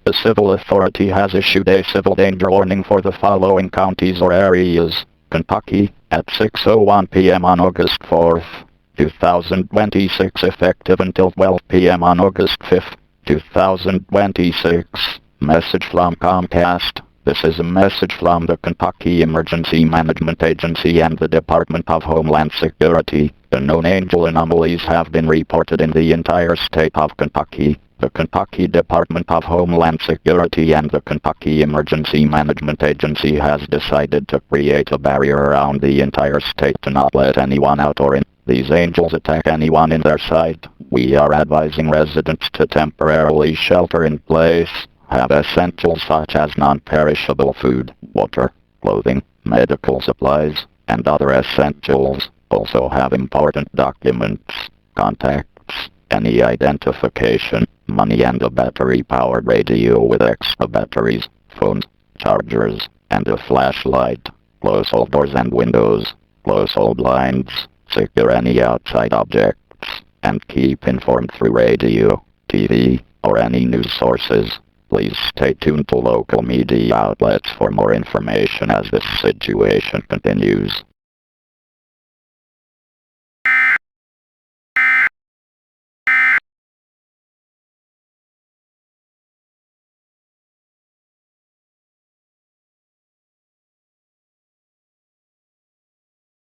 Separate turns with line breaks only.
The civil authority has issued a civil danger warning for the following counties or areas. Kentucky, at 6:01 p.m. on August 4th, 2026, effective until 12 p.m. on August 5th, 2026. Message from Comcast. This is a message from the Kentucky Emergency Management Agency and the Department of Homeland Security. The known angel anomalies have been reported in the entire state of Kentucky. The Kentucky Department of Homeland Security and the Kentucky Emergency Management Agency has decided to create a barrier around the entire state to not let anyone out or in. These angels attack anyone in their sight. We are advising residents to temporarily shelter in place, have essentials such as non-perishable food, water, clothing, medical supplies, and other essentials. Also have important documents, contacts, any identification, money, and a battery-powered radio with extra batteries, phones, chargers, and a flashlight. Close all doors and windows, close all blinds, secure any outside objects, and keep informed through radio, TV, or any news sources. Please stay tuned to local media outlets for more information as this situation continues.